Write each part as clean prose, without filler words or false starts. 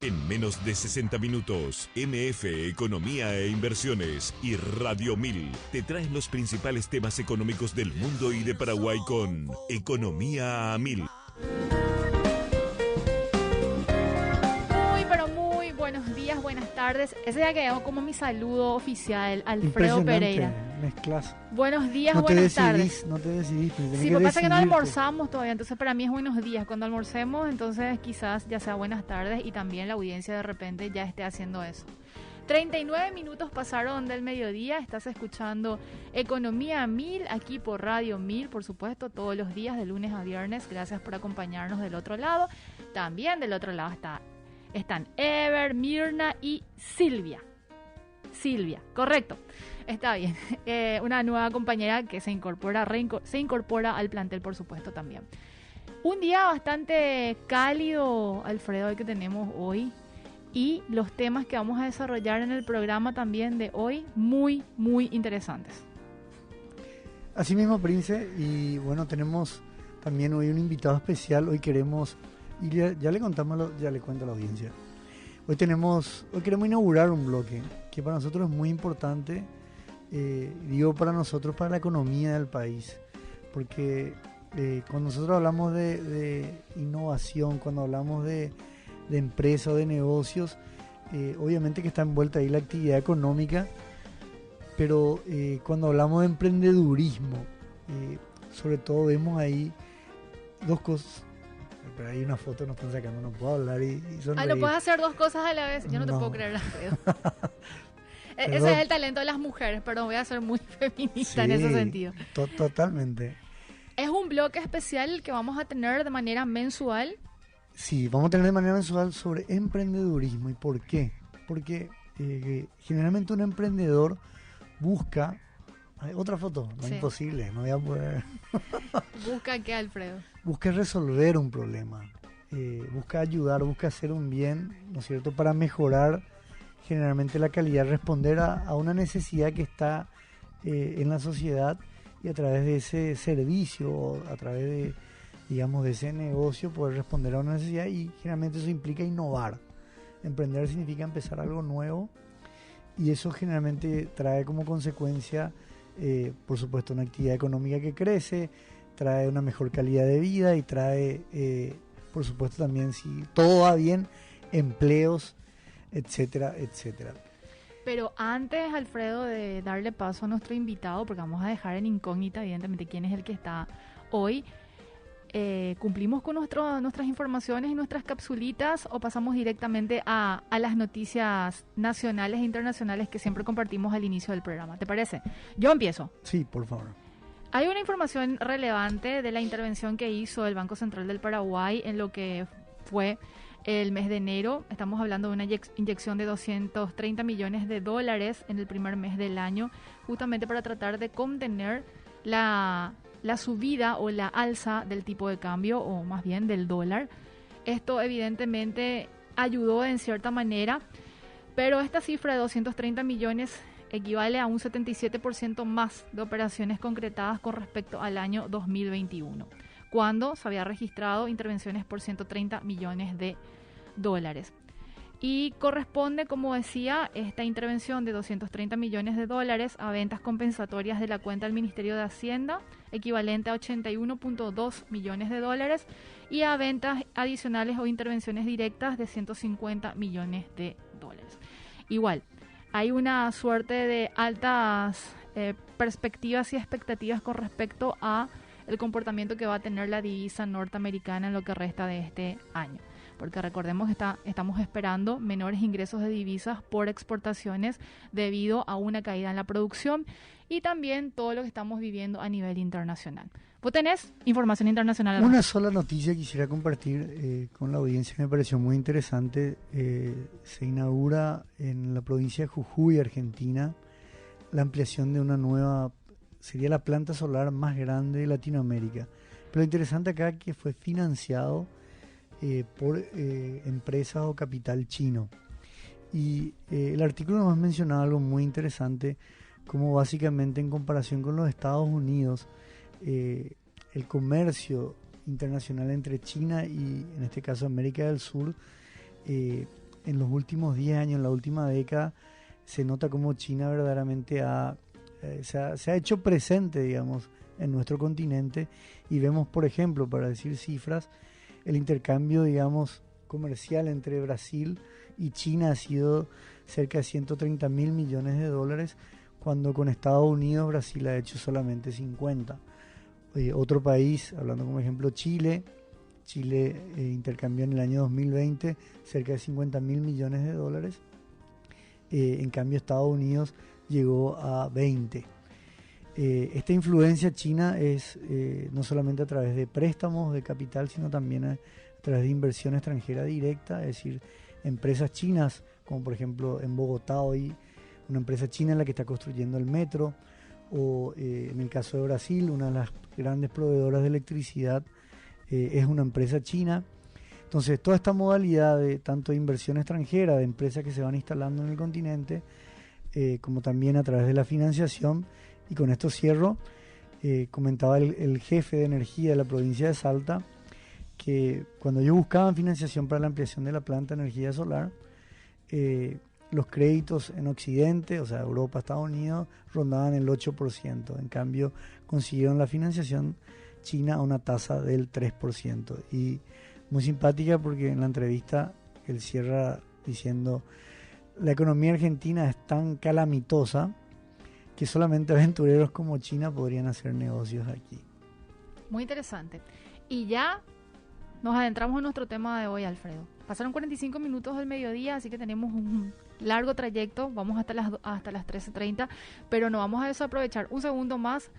En menos de 60 minutos, MF Economía e Inversiones y Radio 1000 te traen los principales temas económicos del mundo y de Paraguay con Economía a 1000. Muy buenos días, buenas tardes. Ese ya quedó como mi saludo oficial, Alfredo Pereira. Mezclas. Buenos días, buenas tardes. No te decidís. Sí, lo que pasa es que no almorzamos todavía, entonces para mí es buenos días. Cuando almorcemos, entonces quizás ya sea buenas tardes y también la audiencia de repente ya esté haciendo eso. 39 minutos pasaron del mediodía, estás escuchando Economía a 1000 aquí por Radio 1000, por supuesto, todos los días de lunes a viernes. Gracias por acompañarnos del otro lado. También del otro lado están Ever, Mirna y Silvia. Silvia, correcto. Está bien. Una nueva compañera que se incorpora al plantel, por supuesto, también. Un día bastante cálido, Alfredo, el que tenemos hoy. Y los temas que vamos a desarrollar en el programa también de hoy, muy interesantes. Así mismo, Prince. Y bueno, tenemos también hoy un invitado especial. Hoy queremos... Y ya le cuento a la audiencia. Hoy queremos inaugurar un bloque que para nosotros es muy importante, para nosotros, para la economía del país, porque cuando nosotros hablamos de innovación, cuando hablamos de empresa o de negocios, obviamente que está envuelta ahí la actividad económica, pero cuando hablamos de emprendedurismo, sobre todo vemos ahí dos cosas. Pero hay una foto, nos están sacando, no puedo hablar y sonreír. ¿No puedes hacer dos cosas a la vez? Yo no te puedo creer, Alfredo. Ese es el talento de las mujeres, pero voy a ser muy feminista en ese sentido. Totalmente. ¿Es un bloque especial que vamos a tener de manera mensual? Sí, vamos a tener de manera mensual sobre emprendedurismo. ¿Y por qué? Porque generalmente un emprendedor busca... Otra foto, no, sí. Imposible, no voy a poder... ¿Busca qué, Alfredo? Busca resolver un problema, busca ayudar, busca hacer un bien, ¿no es cierto?, para mejorar generalmente la calidad, responder a una necesidad que está en la sociedad, y a través de ese servicio, a través de ese negocio, poder responder a una necesidad, y generalmente eso implica innovar. Emprender significa empezar algo nuevo, y eso generalmente trae como consecuencia, por supuesto, una actividad económica que crece, trae una mejor calidad de vida y trae, por supuesto, también, si todo va bien, empleos, etcétera, etcétera. Pero antes, Alfredo, de darle paso a nuestro invitado, porque vamos a dejar en incógnita, evidentemente, quién es el que está hoy, ¿cumplimos con nuestras informaciones y nuestras capsulitas o pasamos directamente a las noticias nacionales e internacionales que siempre compartimos al inicio del programa? ¿Te parece? Yo empiezo. Sí, por favor. Hay una información relevante de la intervención que hizo el Banco Central del Paraguay en lo que fue el mes de enero. Estamos hablando de una inyección de 230 millones de dólares en el primer mes del año, justamente para tratar de contener la subida o la alza del tipo de cambio, o más bien del dólar. Esto evidentemente ayudó en cierta manera, pero esta cifra de 230 millones equivale a un 77% más de operaciones concretadas con respecto al año 2021, cuando se había registrado intervenciones por 130 millones de dólares. Y corresponde, como decía, esta intervención de 230 millones de dólares a ventas compensatorias de la cuenta del Ministerio de Hacienda, equivalente a 81.2 millones de dólares, y a ventas adicionales o intervenciones directas de 150 millones de dólares. Igual, hay una suerte de altas perspectivas y expectativas con respecto a el comportamiento que va a tener la divisa norteamericana en lo que resta de este año. Porque recordemos que estamos esperando menores ingresos de divisas por exportaciones debido a una caída en la producción y también todo lo que estamos viviendo a nivel internacional. ¿Vos tenés información internacional? Una sola noticia quisiera compartir con la audiencia, me pareció muy interesante. Se inaugura en la provincia de Jujuy, Argentina, la ampliación de una nueva, sería la planta solar más grande de Latinoamérica. Pero lo interesante acá es que fue financiado por empresas o capital chino. Y el artículo nos mencionaba algo muy interesante, como básicamente en comparación con los Estados Unidos, el comercio internacional entre China y en este caso América del Sur en los últimos 10 años, en la última década, se nota como China verdaderamente se ha hecho presente, digamos, en nuestro continente, y vemos, por ejemplo, para decir cifras, el intercambio, digamos, comercial entre Brasil y China ha sido cerca de 130 mil millones de dólares, cuando con Estados Unidos Brasil ha hecho solamente 50. Otro país, hablando como ejemplo Chile intercambió en el año 2020 cerca de 50 mil millones de dólares, en cambio Estados Unidos llegó a 20. Esta influencia china es no solamente a través de préstamos de capital, sino también a través de inversión extranjera directa, es decir, empresas chinas, como por ejemplo en Bogotá hoy, una empresa china en la que está construyendo el metro, o en el caso de Brasil, una de las grandes proveedoras de electricidad es una empresa china. Entonces, toda esta modalidad de tanto de inversión extranjera, de empresas que se van instalando en el continente, como también a través de la financiación, y con esto cierro, comentaba el jefe de energía de la provincia de Salta, que cuando ellos buscaban financiación para la ampliación de la planta de energía solar, los créditos en Occidente, o sea, Europa, Estados Unidos, rondaban el 8%. En cambio, consiguieron la financiación china a una tasa del 3%. Y muy simpática porque en la entrevista él cierra diciendo: la economía argentina es tan calamitosa que solamente aventureros como China podrían hacer negocios aquí. Muy interesante. Y ya nos adentramos en nuestro tema de hoy, Alfredo. Pasaron 45 minutos del mediodía, así que tenemos un largo trayecto. Vamos hasta las 13:30, pero no vamos a desaprovechar un segundo más.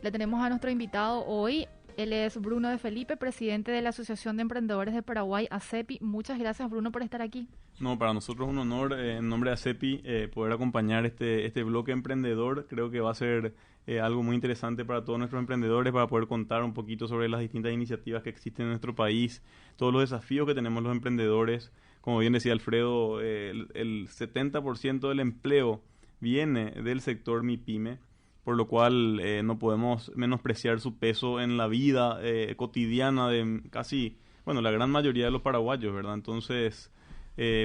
Le tenemos a nuestro invitado hoy. Él es Bruno de Felipe, presidente de la Asociación de Emprendedores de Paraguay, ACEPI. Muchas gracias, Bruno, por estar aquí. No, para nosotros es un honor, en nombre de ACEPI, poder acompañar este bloque emprendedor. Creo que va a ser algo muy interesante para todos nuestros emprendedores, para poder contar un poquito sobre las distintas iniciativas que existen en nuestro país, todos los desafíos que tenemos los emprendedores. Como bien decía Alfredo, el 70% del empleo viene del sector MIPYME, por lo cual no podemos menospreciar su peso en la vida cotidiana de casi, bueno, la gran mayoría de los paraguayos, ¿verdad? Entonces,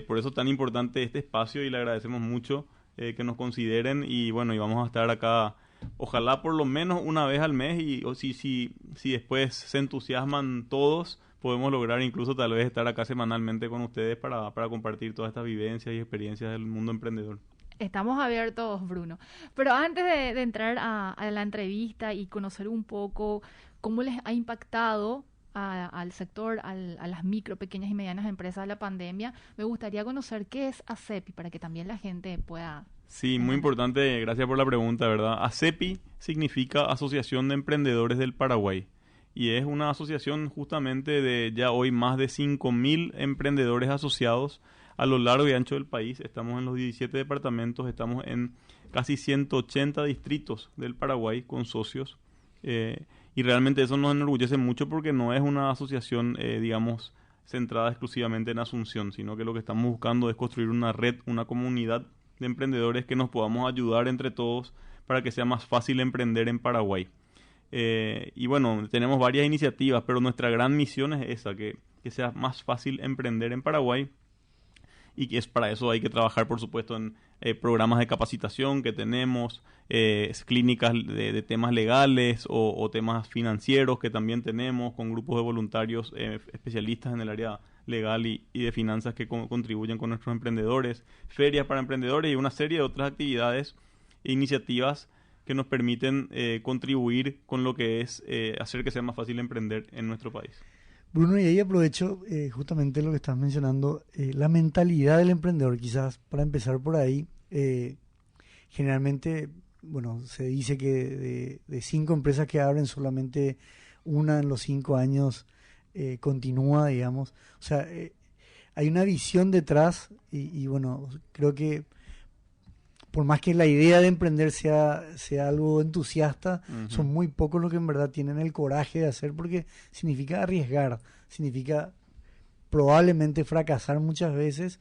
por eso es tan importante este espacio y le agradecemos mucho que nos consideren, y bueno, y vamos a estar acá, ojalá por lo menos una vez al mes, y o si después se entusiasman todos, podemos lograr incluso tal vez estar acá semanalmente con ustedes para compartir todas estas vivencias y experiencias del mundo emprendedor. Estamos abiertos, Bruno. Pero antes de entrar a la entrevista y conocer un poco cómo les ha impactado al sector, a las micro, pequeñas y medianas empresas de la pandemia, me gustaría conocer qué es ACEPI para que también la gente pueda... Sí, muy importante, gracias por la pregunta, ¿verdad? ACEPI significa Asociación de Emprendedores del Paraguay, y es una asociación justamente de ya hoy más de 5.000 emprendedores asociados a lo largo y ancho del país. Estamos en los 17 departamentos, estamos en casi 180 distritos del Paraguay con socios, y realmente eso nos enorgullece mucho porque no es una asociación, digamos, centrada exclusivamente en Asunción, sino que lo que estamos buscando es construir una red, una comunidad de emprendedores que nos podamos ayudar entre todos para que sea más fácil emprender en Paraguay. Y bueno, tenemos varias iniciativas, pero nuestra gran misión es esa, que sea más fácil emprender en Paraguay. Y que es para eso hay que trabajar, por supuesto, en programas de capacitación que tenemos, clínicas de temas legales o temas financieros que también tenemos, con grupos de voluntarios especialistas en el área legal y de finanzas que contribuyen con nuestros emprendedores, ferias para emprendedores y una serie de otras actividades e iniciativas que nos permiten contribuir con lo que es hacer que sea más fácil emprender en nuestro país. Bruno, y ahí aprovecho justamente lo que estás mencionando, la mentalidad del emprendedor, quizás para empezar por ahí. Generalmente, bueno, se dice que de 5 empresas que abren, solamente una en los 5 años continúa, digamos. O sea, hay una visión detrás y bueno, creo que por más que la idea de emprender sea algo entusiasta, son muy pocos los que en verdad tienen el coraje de hacer, porque significa arriesgar, significa probablemente fracasar muchas veces,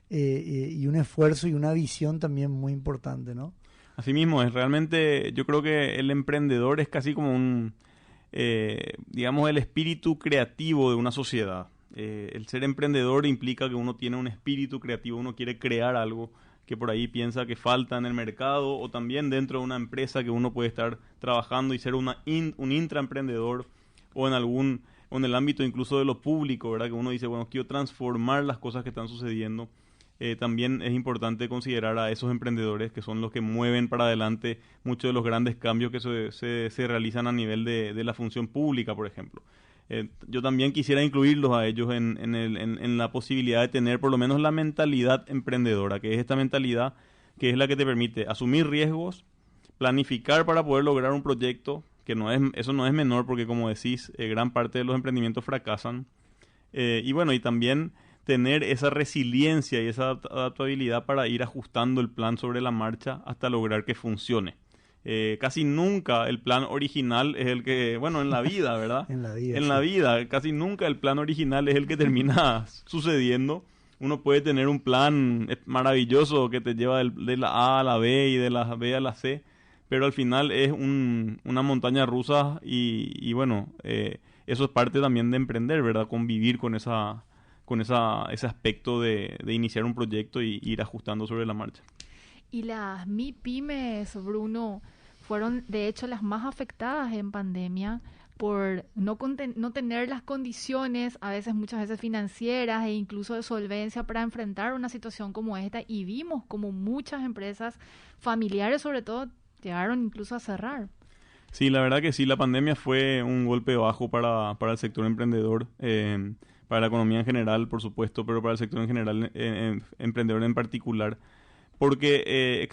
y un esfuerzo y una visión también muy importante, ¿no? Así mismo es, realmente yo creo que el emprendedor es casi como digamos, el espíritu creativo de una sociedad. el ser emprendedor implica que uno tiene un espíritu creativo, uno quiere crear algo que por ahí piensa que falta en el mercado, o también dentro de una empresa que uno puede estar trabajando y ser un intraemprendedor, o en el ámbito incluso de lo público, ¿verdad? Que uno dice, bueno, quiero transformar las cosas que están sucediendo. También es importante considerar a esos emprendedores que son los que mueven para adelante muchos de los grandes cambios que se realizan a nivel de la función pública, por ejemplo. Yo también quisiera incluirlos a ellos en la posibilidad de tener por lo menos la mentalidad emprendedora, que es esta mentalidad que es la que te permite asumir riesgos, planificar para poder lograr un proyecto, que eso no es menor porque, como decís, gran parte de los emprendimientos fracasan. Y bueno, y también tener esa resiliencia y esa adaptabilidad para ir ajustando el plan sobre la marcha hasta lograr que funcione. Casi nunca el plan original es el que, bueno, en la vida, ¿verdad? En la vida, casi nunca el plan original es el que termina sucediendo. Uno puede tener un plan maravilloso que te lleva de la A a la B y de la B a la C, pero al final es una montaña rusa y bueno, eso es parte también de emprender, ¿verdad? Convivir con ese aspecto de iniciar un proyecto y ir ajustando sobre la marcha. Y las MIPYMES, Bruno, fueron de hecho las más afectadas en pandemia por no tener las condiciones, muchas veces financieras e incluso de solvencia para enfrentar una situación como esta, y vimos como muchas empresas familiares sobre todo llegaron incluso a cerrar. Sí, la verdad que sí, la pandemia fue un golpe bajo para el sector emprendedor, para la economía en general, por supuesto, pero para el sector en general, emprendedor en particular. Porque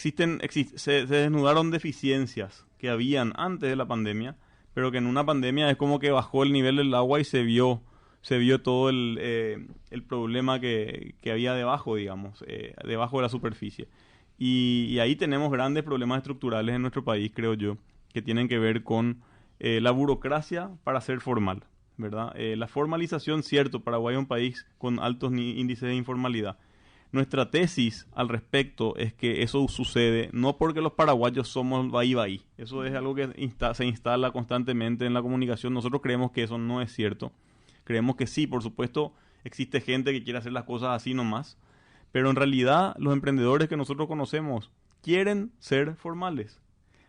se desnudaron deficiencias que habían antes de la pandemia, pero que en una pandemia es como que bajó el nivel del agua y se vio todo el problema que había debajo, digamos, debajo de la superficie. Y ahí tenemos grandes problemas estructurales en nuestro país, creo yo, que tienen que ver con la burocracia para ser formal, ¿verdad? La formalización, cierto, Paraguay es un país con altos índices de informalidad. Nuestra tesis al respecto es que eso sucede no porque los paraguayos somos bahí. Eso es algo que se instala constantemente en la comunicación. Nosotros creemos que eso no es cierto. Creemos que sí, por supuesto, existe gente que quiere hacer las cosas así nomás. Pero en realidad los emprendedores que nosotros conocemos quieren ser formales.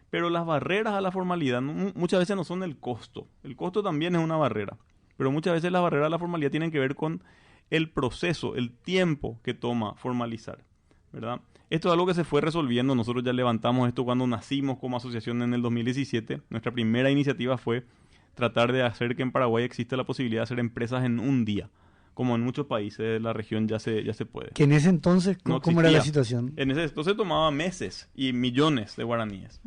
Pero las barreras a la formalidad muchas veces no son el costo. El costo también es una barrera. Pero muchas veces las barreras a la formalidad tienen que ver con el proceso, el tiempo que toma formalizar, ¿verdad? Esto es algo que se fue resolviendo. Nosotros ya levantamos esto cuando nacimos como asociación en el 2017. Nuestra primera iniciativa fue tratar de hacer que en Paraguay exista la posibilidad de hacer empresas en un día, como en muchos países de la región ya se puede. Que en ese entonces, ¿cómo era la situación? En ese entonces tomaba meses y millones de guaraníes.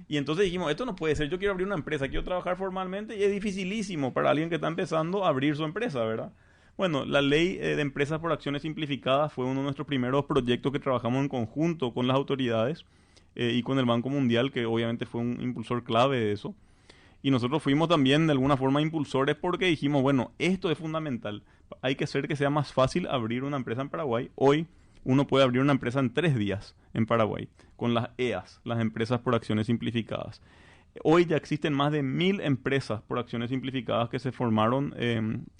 Y entonces dijimos, esto no puede ser, yo quiero abrir una empresa, quiero trabajar formalmente, y es dificilísimo para alguien que está empezando a abrir su empresa, ¿verdad? Bueno, la ley de empresas por acciones simplificadas fue uno de nuestros primeros proyectos que trabajamos en conjunto con las autoridades y con el Banco Mundial, que obviamente fue un impulsor clave de eso. Y nosotros fuimos también de alguna forma impulsores porque dijimos, bueno, esto es fundamental. Hay que hacer que sea más fácil abrir una empresa en Paraguay. Hoy uno puede abrir una empresa en 3 días en Paraguay con las EAS, las empresas por acciones simplificadas. Hoy ya existen más de 1000 empresas por acciones simplificadas que se formaron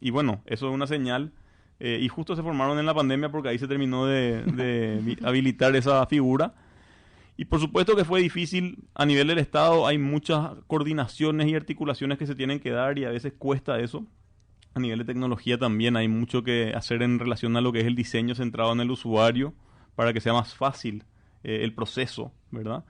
y bueno, eso es una señal y justo se formaron en la pandemia porque ahí se terminó de habilitar esa figura. Y por supuesto que fue difícil a nivel del Estado, hay muchas coordinaciones y articulaciones que se tienen que dar y a veces cuesta eso. A nivel de tecnología también hay mucho que hacer en relación a lo que es el diseño centrado en el usuario para que sea más fácil el proceso, ¿verdad?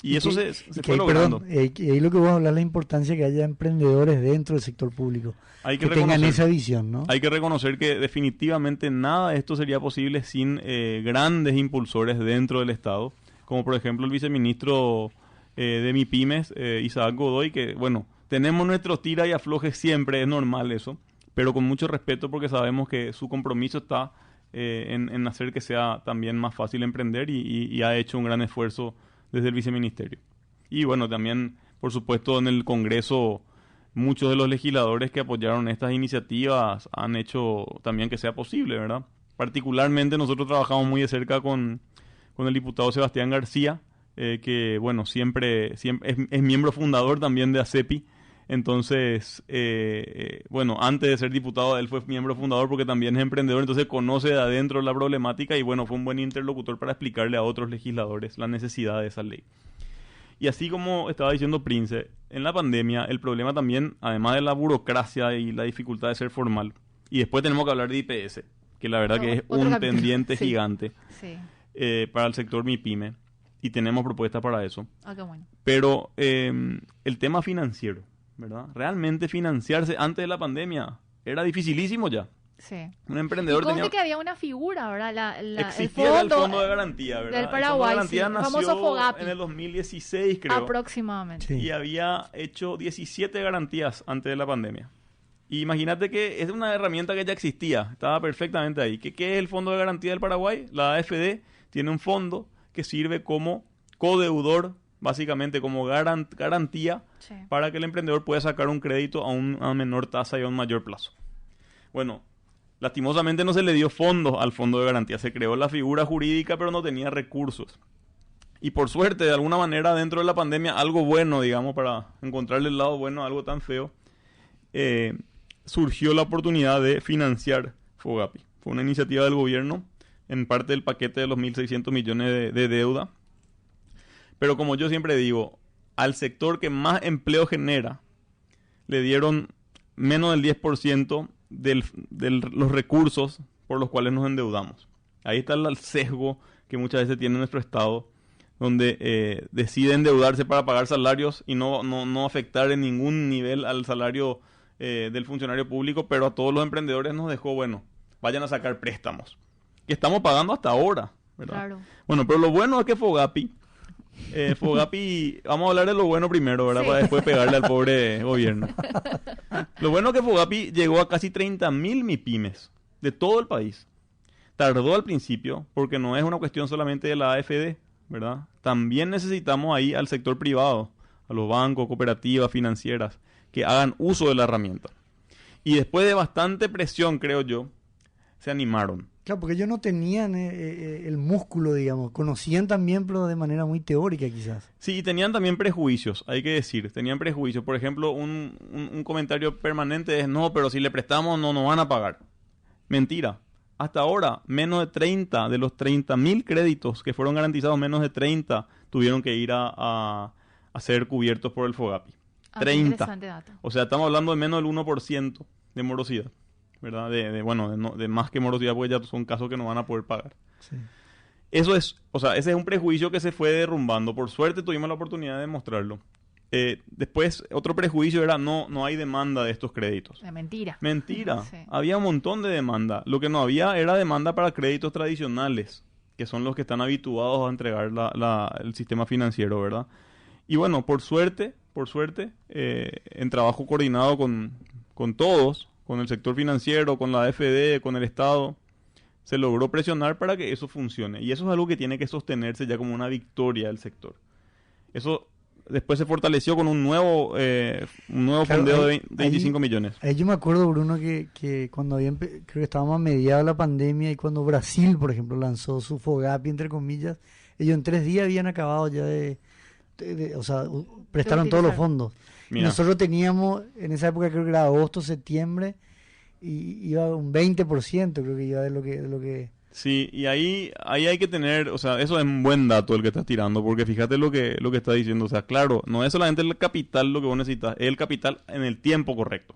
Y eso se fue logrando. Y ahí lo que vos hablas, la importancia que haya emprendedores dentro del sector público que tengan esa visión, ¿no? Hay que reconocer que definitivamente nada de esto sería posible sin grandes impulsores dentro del Estado, como por ejemplo el viceministro de MIPYMES, Isaac Godoy, que bueno, tenemos nuestros tira y aflojes siempre, es normal eso, pero con mucho respeto porque sabemos que su compromiso está en hacer que sea también más fácil emprender y ha hecho un gran esfuerzo desde el viceministerio. Y bueno, también, por supuesto, en el Congreso, muchos de los legisladores que apoyaron estas iniciativas han hecho también que sea posible, ¿verdad? Particularmente nosotros trabajamos muy de cerca con el diputado Sebastián García, que bueno, siempre es miembro fundador también de ACEPI, Entonces, bueno, antes de ser diputado, él fue miembro fundador porque también es emprendedor, entonces conoce de adentro la problemática y bueno, fue un buen interlocutor para explicarle a otros legisladores la necesidad de esa ley. Y así como estaba diciendo Prince, en la pandemia el problema también, además de la burocracia y la dificultad de ser formal, y después tenemos que hablar de IPS, que la verdad que es un pendiente gigante para el sector MIPYME, y tenemos propuestas para eso. Qué bueno. Pero el tema financiero, ¿verdad? Realmente financiarse antes de la era dificilísimo ya. Sí. Un emprendedor tenía... que había una figura, ¿verdad? Existía el fondo de garantía, ¿verdad? Del Paraguay, el fondo de garantía nació famoso FOGAPI. En el 2016, creo. Aproximadamente. Sí. Y había hecho 17 garantías antes de la pandemia. Y imagínate que es una herramienta que ya existía, estaba perfectamente ahí. ¿Qué es el Fondo de Garantía del Paraguay? La AFD tiene un fondo que sirve como codeudor, básicamente como garantía para que el emprendedor pueda sacar un crédito a una menor tasa y a un mayor plazo. Bueno, lastimosamente no se le dio fondos al Fondo de Garantía, se creó la figura jurídica pero no tenía recursos. Y por suerte, de alguna manera, dentro de la pandemia, algo bueno, digamos, para encontrarle el lado bueno a algo tan feo, surgió la oportunidad de financiar FOGAPI. Fue una iniciativa del gobierno, en parte del paquete de los 1.600 millones de deuda. Pero como yo siempre digo, al sector que más empleo genera, le dieron menos del 10% de los recursos por los cuales nos endeudamos. Ahí está el sesgo que muchas veces tiene nuestro Estado, donde decide endeudarse para pagar salarios y no afectar en ningún nivel al salario del funcionario público, pero a todos los emprendedores nos dejó, bueno, vayan a sacar préstamos, que estamos pagando hasta ahora, ¿verdad? Claro. Bueno, pero lo bueno es que FOGAPI, vamos a hablar de lo bueno primero, ¿verdad? Sí. Para después pegarle al pobre gobierno. Lo bueno es que FOGAPI llegó a casi 30.000 MIPYMES de todo el país. Tardó al principio, porque no es una cuestión solamente de la AFD, ¿verdad? También necesitamos ahí al sector privado, a los bancos, cooperativas, financieras, que hagan uso de la herramienta. Y después de bastante presión, creo yo, se animaron. Claro, porque ellos no tenían el músculo, digamos. Conocían también, pero de manera muy teórica quizás. Sí, y tenían también prejuicios, hay que decir. Tenían prejuicios. Por ejemplo, un comentario permanente es, no, pero si le prestamos no nos van a pagar. Mentira. Hasta ahora, menos de 30 de los 30.000 créditos que fueron garantizados, menos de 30 tuvieron que ir a ser cubiertos por el FOGAPI. 30. Dato. O sea, estamos hablando de menos del 1% de morosidad, ¿verdad? De más que morosidad, porque ya son casos que no van a poder pagar. Sí. Eso es, o sea, ese es un prejuicio que se fue derrumbando. Por suerte tuvimos la oportunidad de demostrarlo. Después, otro prejuicio era no hay demanda de estos créditos. Mentira. Mentira. Sí. Había un montón de demanda. Lo que no había era demanda para créditos tradicionales, que son los que están habituados a entregar el sistema financiero, ¿verdad? Y bueno, por suerte, en trabajo coordinado con todos, con el sector financiero, con la AFD, con el Estado, se logró presionar para que eso funcione. Y eso es algo que tiene que sostenerse ya como una victoria del sector. Eso después se fortaleció con un nuevo fondeo de 25 millones. Ahí yo me acuerdo, Bruno, que cuando creo que estábamos a mediados de la pandemia y cuando Brasil, por ejemplo, lanzó su FOGAPI, entre comillas, ellos en 3 días habían acabado ya o sea, prestaron todos los fondos. Y nosotros teníamos, en esa época creo que era agosto, septiembre, y iba un 20%, creo que iba de lo que... Sí, y ahí hay que tener, o sea, eso es un buen dato el que estás tirando, porque fíjate lo que está diciendo, o sea, claro, no es solamente el capital lo que vos necesitas, es el capital en el tiempo correcto.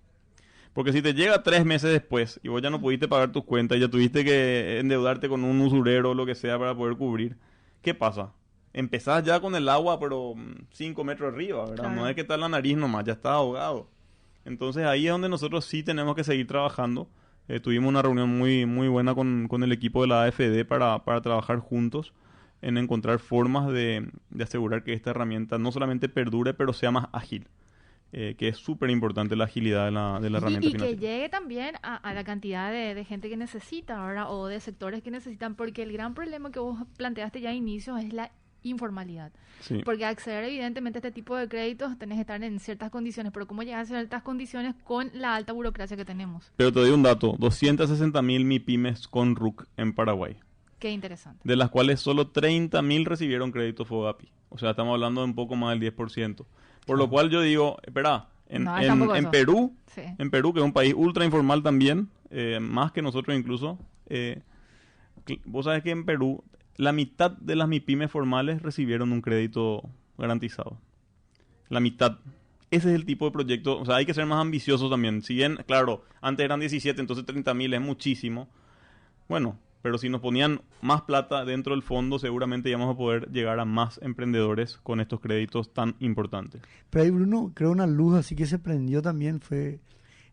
Porque si te llega 3 meses después y vos ya no pudiste pagar tus cuentas y ya tuviste que endeudarte con un usurero o lo que sea para poder cubrir, ¿qué pasa? Empezás ya con el agua, pero 5 metros arriba, ¿verdad? Claro. No es que está en la nariz nomás, ya está ahogado. Entonces ahí es donde nosotros sí tenemos que seguir trabajando. Tuvimos una reunión muy, muy buena con el equipo de la AFD para trabajar juntos en encontrar formas de asegurar que esta herramienta no solamente perdure, pero sea más ágil. Que es súper importante la agilidad de la herramienta financiera. Y que llegue también a la cantidad de gente que necesita, ¿verdad? O de sectores que necesitan, porque el gran problema que vos planteaste ya a inicio es la informalidad. Sí. Porque acceder evidentemente a este tipo de créditos tenés que estar en ciertas condiciones, pero ¿cómo llegar a ciertas condiciones con la alta burocracia que tenemos? Pero te doy un dato, 260.000 MIPYMES con RUC en Paraguay. Qué interesante. De las cuales solo 30.000 recibieron crédito FOGAPI. O sea, estamos hablando de un poco más del 10%. Por lo cual yo digo, espera, No, es tampoco En eso. Perú, Sí. en Perú, que es un país ultra informal también, más que nosotros incluso, vos sabés que en Perú la mitad de las MIPYMES formales recibieron un crédito garantizado. La mitad. Ese es el tipo de proyecto. O sea, hay que ser más ambiciosos también. Si bien, claro, antes eran 17, entonces 30.000 es muchísimo. Bueno, pero si nos ponían más plata dentro del fondo, seguramente íbamos a poder llegar a más emprendedores con estos créditos tan importantes. Pero ahí, Bruno, creo una luz así que se prendió también fue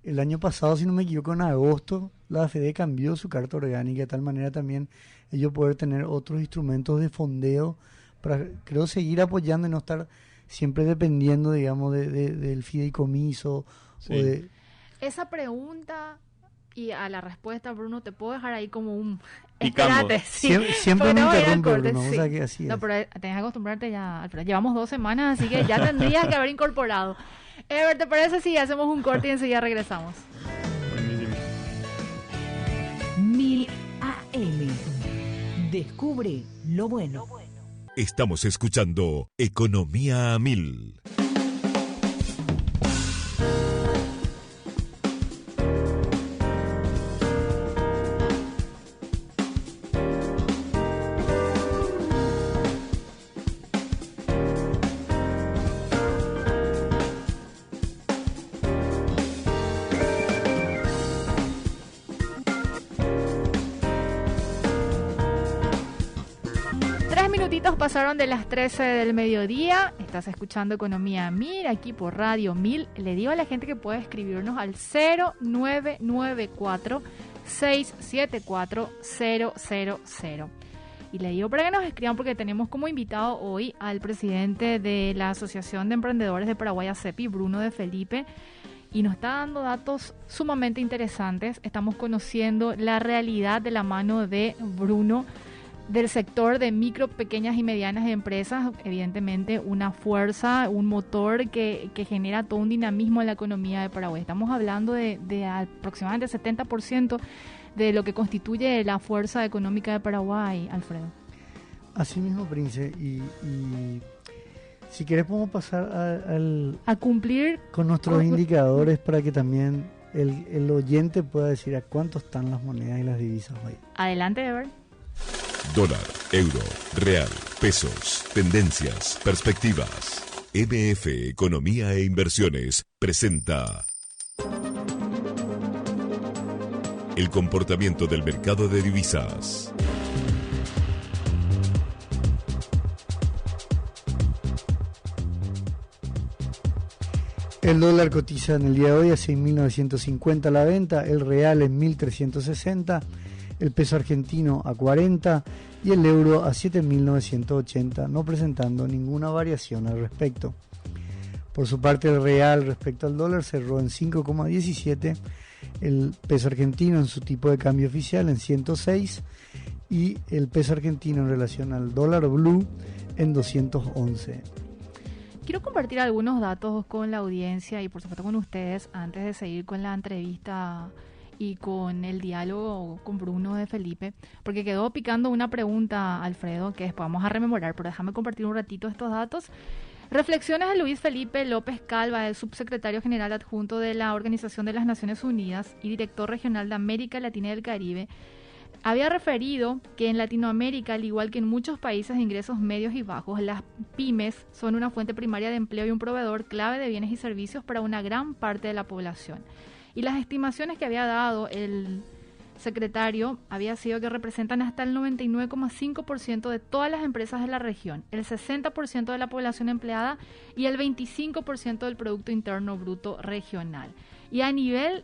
el año pasado, si no me equivoco, en agosto, la AFD cambió su carta orgánica de tal manera también ellos poder tener otros instrumentos de fondeo para, creo, seguir apoyando y no estar siempre dependiendo, digamos, del fideicomiso. Sí. O de, Esa pregunta y a la respuesta, Bruno, te puedo dejar ahí como un... Picando. Espérate, sí. siempre Porque me no voy a ir al interrumpe, corte, Bruno, sí. o sea que así No, es. pero tenés que acostumbrarte ya, Alfredo. Llevamos 2 semanas, así que ya tendrías que haber incorporado. Ever, ¿te parece si hacemos un corte y enseguida regresamos? Buenísimo. 1000 AM. Descubre lo bueno. Estamos escuchando Economía a 1000. Pasaron de las 13 del mediodía. Estás escuchando Economía a 1000 aquí por Radio 1000. Le digo a la gente que puede escribirnos al 0994 674 000. Y le digo para que nos escriban porque tenemos como invitado hoy al presidente de la Asociación de Emprendedores de Paraguay, ACEPI, Bruno de Felipe, y nos está dando datos sumamente interesantes. Estamos conociendo la realidad de la mano de Bruno del sector de micro, pequeñas y medianas empresas, evidentemente una fuerza, un motor que genera todo un dinamismo en la economía de Paraguay. Estamos hablando de aproximadamente 70% de lo que constituye la fuerza económica de Paraguay, Alfredo. Así mismo, Prince, y si querés podemos pasar a cumplir con nuestros indicadores para que también el oyente pueda decir a cuánto están las monedas y las divisas hoy. Adelante, Ever. Dólar, euro, real, pesos, tendencias, perspectivas. MF Economía e Inversiones presenta el comportamiento del mercado de divisas. El dólar cotiza en el día de hoy a 6.950 la venta, el real en 1.360, el peso argentino a 40 y el euro a 7.980, no presentando ninguna variación al respecto. Por su parte, el real respecto al dólar cerró en 5,17, el peso argentino en su tipo de cambio oficial en 106 y el peso argentino en relación al dólar blue en 211. Quiero compartir algunos datos con la audiencia y por supuesto con ustedes antes de seguir con la entrevista y con el diálogo con Bruno de Felipe, porque quedó picando una pregunta, Alfredo, que después vamos a rememorar, pero déjame compartir un ratito estos datos. Reflexiones de Luis Felipe López Calva, el subsecretario general adjunto de la Organización de las Naciones Unidas y director regional de América Latina y del Caribe, había referido que en Latinoamérica, al igual que en muchos países de ingresos medios y bajos, las pymes son una fuente primaria de empleo y un proveedor clave de bienes y servicios para una gran parte de la población. Y las estimaciones que había dado el secretario había sido que representan hasta el 99,5% de todas las empresas de la región, el 60% de la población empleada y el 25% del Producto Interno Bruto regional. Y a nivel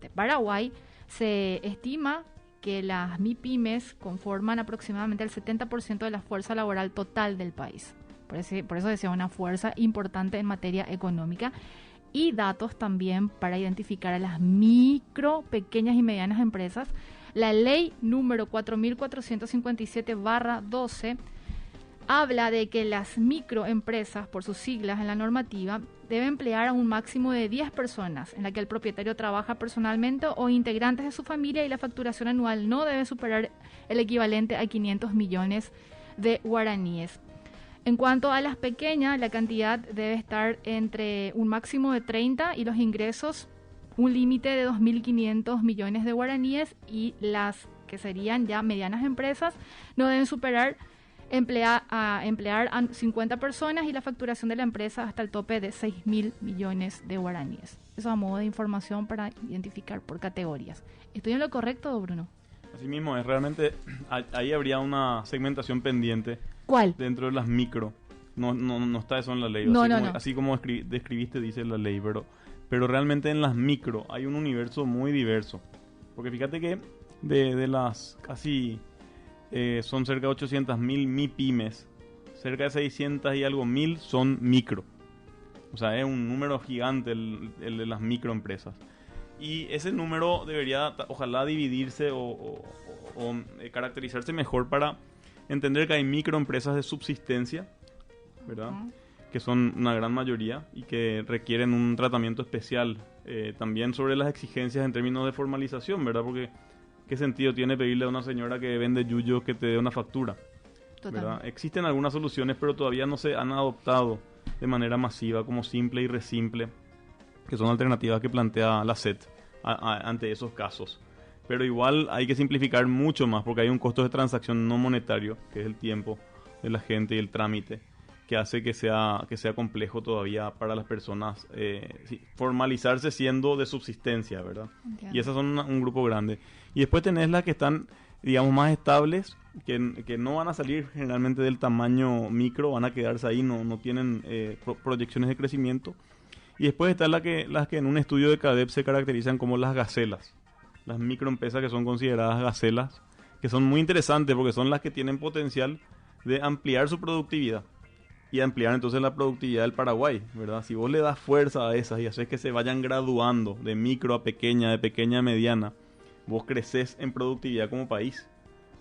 de Paraguay se estima que las MIPYMES conforman aproximadamente el 70% de la fuerza laboral total del país. Por eso decía una fuerza importante en materia económica. Y datos también para identificar a las micro, pequeñas y medianas empresas. La ley número 4457/12 habla de que las microempresas, por sus siglas en la normativa, deben emplear a un máximo de 10 personas, en la que el propietario trabaja personalmente o integrantes de su familia y la facturación anual no debe superar el equivalente a 500 millones de guaraníes. En cuanto a las pequeñas, la cantidad debe estar entre un máximo de 30 y los ingresos un límite de 2.500 millones de guaraníes, y las que serían ya medianas empresas no deben superar emplear a 50 personas y la facturación de la empresa hasta el tope de 6.000 millones de guaraníes. Eso a modo de información para identificar por categorías. ¿Estoy en lo correcto, Bruno? Así mismo es, realmente ahí habría una segmentación pendiente. ¿Cuál? Dentro de las micro. No está eso en la ley. Así como describiste, dice la ley, pero realmente en las micro hay un universo muy diverso. Porque fíjate que de las casi son cerca de 800.000 MIPYMES, cerca de 600 y algo mil son micro. O sea, es un número gigante el de las microempresas. Y ese número debería, ojalá, dividirse o caracterizarse mejor para entender que hay microempresas de subsistencia, ¿verdad? Que son una gran mayoría y que requieren un tratamiento especial. También sobre las exigencias en términos de formalización, ¿verdad? Porque ¿qué sentido tiene pedirle a una señora que vende yuyo que te dé una factura? ¿Verdad? Existen algunas soluciones, pero todavía no se han adoptado de manera masiva, como simple y resimple, que son alternativas que plantea la SET ante esos casos. Pero igual hay que simplificar mucho más, porque hay un costo de transacción no monetario, que es el tiempo de la gente y el trámite, que hace que sea complejo todavía para las personas formalizarse siendo de subsistencia, ¿verdad? Entiendo. Y esas son un grupo grande. Y después tenés las que están, digamos, más estables, que no van a salir generalmente del tamaño micro, van a quedarse ahí, no tienen proyecciones de crecimiento. Y después están las que en un estudio de CADEP se caracterizan como las gacelas, las microempresas que son consideradas gacelas, que son muy interesantes porque son las que tienen potencial de ampliar su productividad y ampliar entonces la productividad del Paraguay, ¿verdad? Si vos le das fuerza a esas y haces que se vayan graduando de micro a pequeña, de pequeña a mediana, vos creces en productividad como país.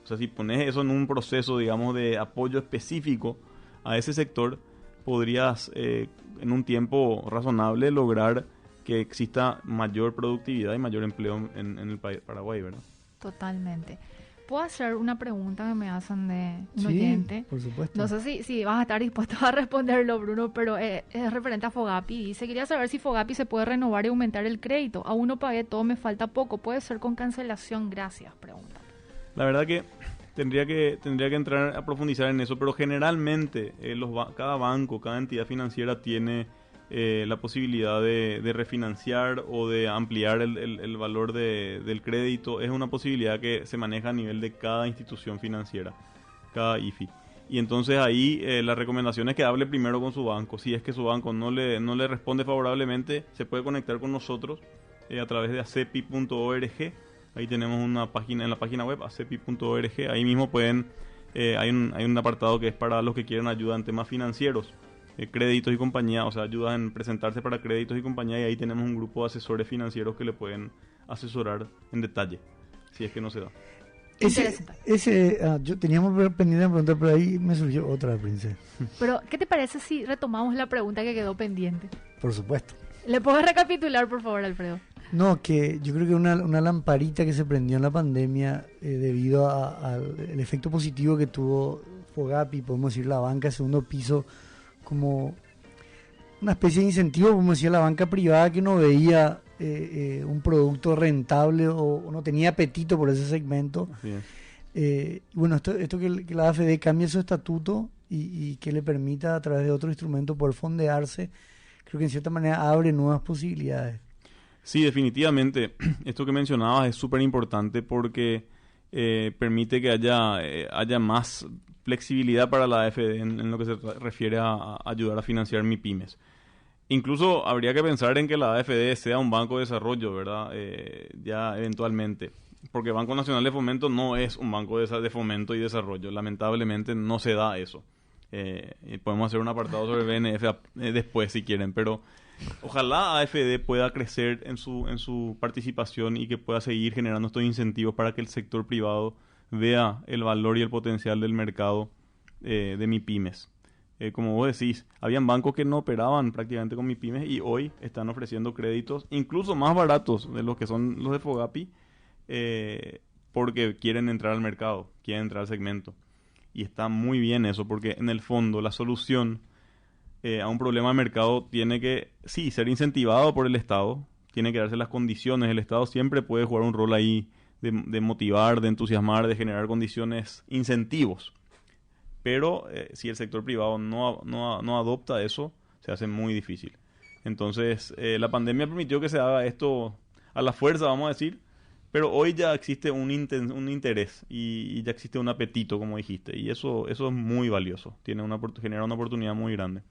O sea, si pones eso en un proceso, digamos, de apoyo específico a ese sector, podrías en un tiempo razonable lograr que exista mayor productividad y mayor empleo en el Paraguay, ¿verdad? Totalmente. ¿Puedo hacer una pregunta que me hacen de un Sí, oyente? por supuesto. No sé si vas a estar dispuesto a responderlo, Bruno, pero es referente a Fogapi. Dice, quería saber si Fogapi se puede renovar y aumentar el crédito. Aún no pagué todo, me falta poco. ¿Puede ser con cancelación? Gracias, pregunta. La verdad que tendría que entrar a profundizar en eso, pero generalmente cada banco, cada entidad financiera tiene la posibilidad de refinanciar o de ampliar el valor del crédito. Es una posibilidad que se maneja a nivel de cada institución financiera, cada IFI. Y entonces ahí la recomendación es que hable primero con su banco. Si es que su banco no le responde favorablemente, se puede conectar con nosotros a través de acepi.org. Ahí tenemos una página en la página web, acepi.org. Ahí mismo hay un apartado que es para los que quieren ayuda en temas financieros, créditos y compañía, o sea, ayuda en presentarse para créditos y compañía, y ahí tenemos un grupo de asesores financieros que le pueden asesorar en detalle, si es que no se da. Yo teníamos pendiente de preguntar, pero ahí me surgió otra, Prince. Pero, ¿qué te parece si retomamos la pregunta que quedó pendiente? Por supuesto. ¿Le puedes recapitular, por favor, Alfredo? No, que yo creo que una lamparita que se prendió en la pandemia debido al efecto positivo que tuvo Fogapi, podemos decir la banca segundo piso, como una especie de incentivo, podemos decir, a la banca privada que no veía un producto rentable o no tenía apetito por ese segmento. Bueno, esto que la AFD cambie su estatuto y que le permita a través de otro instrumento poder fondearse, creo que en cierta manera abre nuevas posibilidades. Sí, definitivamente. Esto que mencionabas es súper importante porque permite que haya más flexibilidad para la AFD en lo que se refiere a ayudar a financiar MIPYMES. Incluso habría que pensar en que la AFD sea un banco de desarrollo, ¿verdad? Ya eventualmente. Porque Banco Nacional de Fomento no es un banco de fomento y desarrollo. Lamentablemente no se da eso. Podemos hacer un apartado sobre BNF después si quieren, pero ojalá AFD pueda crecer en su participación y que pueda seguir generando estos incentivos para que el sector privado vea el valor y el potencial del mercado de MIPYMES. Como vos decís, habían bancos que no operaban prácticamente con MIPYMES y hoy están ofreciendo créditos incluso más baratos de los que son los de Fogapi porque quieren entrar al mercado, quieren entrar al segmento. Y está muy bien eso, porque en el fondo la solución a un problema de mercado tiene que, sí, ser incentivado por el Estado, tiene que darse las condiciones. El Estado siempre puede jugar un rol ahí de motivar, de entusiasmar, de generar condiciones, incentivos. Pero si el sector privado no adopta eso, se hace muy difícil. Entonces, la pandemia permitió que se haga esto a la fuerza, vamos a decir, pero hoy ya existe un interés y ya existe un apetito, como dijiste, y eso es muy valioso, genera una oportunidad muy grande.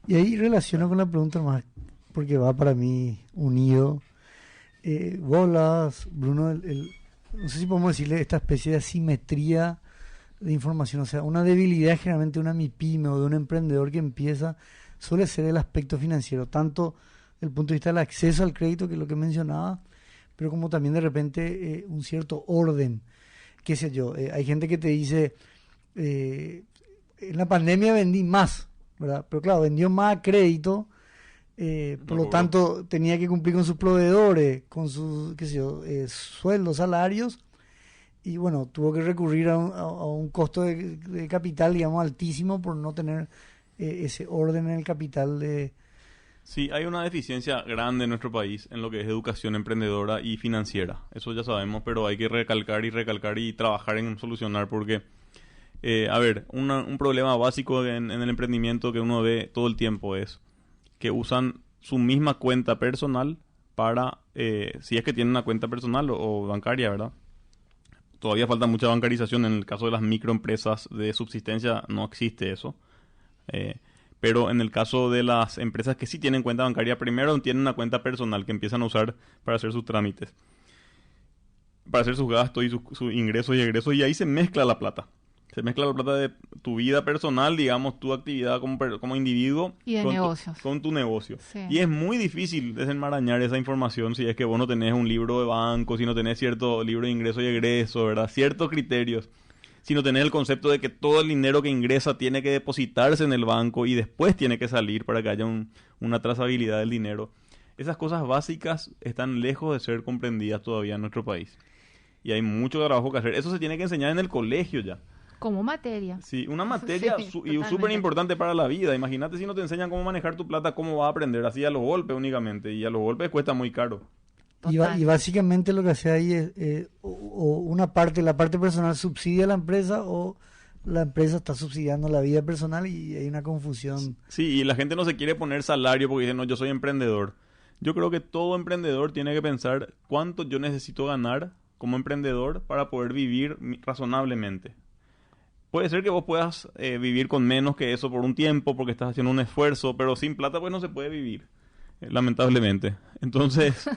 Y ahí relaciono con la pregunta más, porque va para mí unido. Vos, Bruno, no sé si podemos decirle esta especie de asimetría de información, o sea, una debilidad generalmente de una MIPYME o de un emprendedor que empieza suele ser el aspecto financiero, tanto desde el punto de vista del acceso al crédito, que es lo que mencionaba, pero como también de repente un cierto orden, qué sé yo, hay gente que te dice, en la pandemia vendí más, ¿verdad? Pero claro, vendió más a crédito, por lo tanto tenía que cumplir con sus proveedores, con sus, qué sé yo, sueldos, salarios, y bueno, tuvo que recurrir a un costo de capital, digamos, altísimo por no tener ese orden en el capital de... Sí, hay una deficiencia grande en nuestro país en lo que es educación emprendedora y financiera. Eso ya sabemos, pero hay que recalcar y trabajar en solucionar porque, a ver, un problema básico en el emprendimiento que uno ve todo el tiempo es que usan su misma cuenta personal para, si es que tienen una cuenta personal o bancaria, ¿verdad? Todavía falta mucha bancarización. En el caso de las microempresas de subsistencia no existe eso. Pero en el caso de las empresas que sí tienen cuenta bancaria, primero tienen una cuenta personal que empiezan a usar para hacer sus trámites, para hacer sus gastos y sus ingresos y egresos, y ahí se mezcla la plata. Se mezcla la plata de tu vida personal, digamos, tu actividad como individuo, y de negocios. Con tu negocio. Sí. Y es muy difícil desenmarañar esa información si es que vos no tenés un libro de banco, si no tenés cierto libro de ingreso y egreso, ¿verdad? Ciertos criterios. Si no tenés el concepto de que todo el dinero que ingresa tiene que depositarse en el banco y después tiene que salir para que haya una trazabilidad del dinero. Esas cosas básicas están lejos de ser comprendidas todavía en nuestro país. Y hay mucho trabajo que hacer. Eso se tiene que enseñar en el colegio ya. Como materia. Sí, una materia Sí, y súper importante para la vida. Imagínate si no te enseñan cómo manejar tu plata, cómo vas a aprender así a los golpes únicamente. Y a los golpes cuesta muy caro. Y básicamente lo que hace ahí es la parte personal subsidia a la empresa o la empresa está subsidiando la vida personal y hay una confusión. Sí, y la gente no se quiere poner salario porque dice, no, yo soy emprendedor. Yo creo que todo emprendedor tiene que pensar cuánto yo necesito ganar como emprendedor para poder vivir razonablemente. Puede ser que vos puedas vivir con menos que eso por un tiempo porque estás haciendo un esfuerzo, pero sin plata pues no se puede vivir. Lamentablemente. Entonces...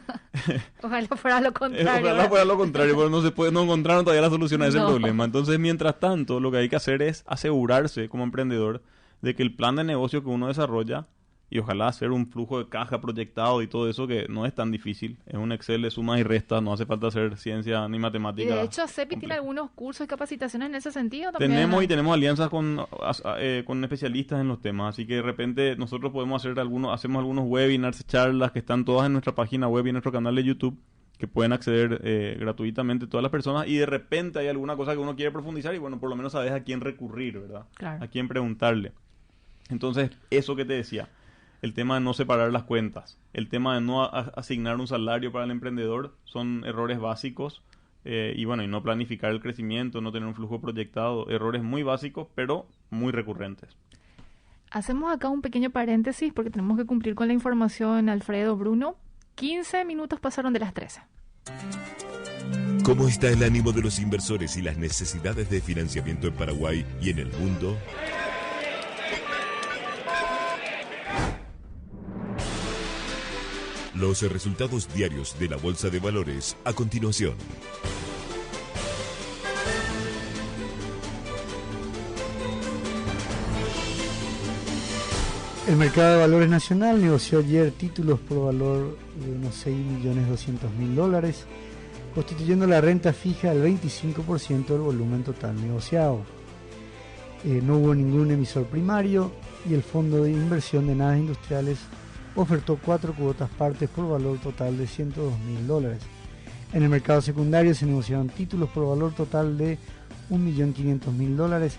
Ojalá fuera lo contrario. Ojalá fuera lo contrario, pero no encontraron todavía la solución a ese problema. Entonces, mientras tanto, lo que hay que hacer es asegurarse como emprendedor de que el plan de negocio que uno desarrolla, y ojalá hacer un flujo de caja proyectado y todo eso, que no es tan difícil. Es un Excel de sumas y restas, no hace falta hacer ciencia ni matemática. Y de hecho, CEPI tiene algunos cursos y capacitaciones en ese sentido también. Tenemos alianzas con especialistas en los temas, así que de repente nosotros podemos hacemos algunos webinars, charlas que están todas en nuestra página web y en nuestro canal de YouTube, que pueden acceder gratuitamente todas las personas, y de repente hay alguna cosa que uno quiere profundizar y bueno, por lo menos sabes a quién recurrir, ¿verdad? Claro. A quién preguntarle. Entonces, eso que te decía. El tema de no separar las cuentas, el tema de no asignar un salario para el emprendedor son errores básicos y no planificar el crecimiento, no tener un flujo proyectado, errores muy básicos pero muy recurrentes. Hacemos acá un pequeño paréntesis porque tenemos que cumplir con la información, Alfredo, Bruno. 15 minutos pasaron de las 13. ¿Cómo está el ánimo de los inversores y las necesidades de financiamiento en Paraguay y en el mundo? Los resultados diarios de la Bolsa de Valores a continuación. El mercado de valores nacional negoció ayer títulos por valor de unos $6.200.000, constituyendo la renta fija el 25% del volumen total negociado. No hubo ningún emisor primario y el Fondo de Inversión de Naves Industriales ofertó 4 cuotas partes por valor total de $102.000. En el mercado secundario se negociaron títulos por valor total de $1.500.000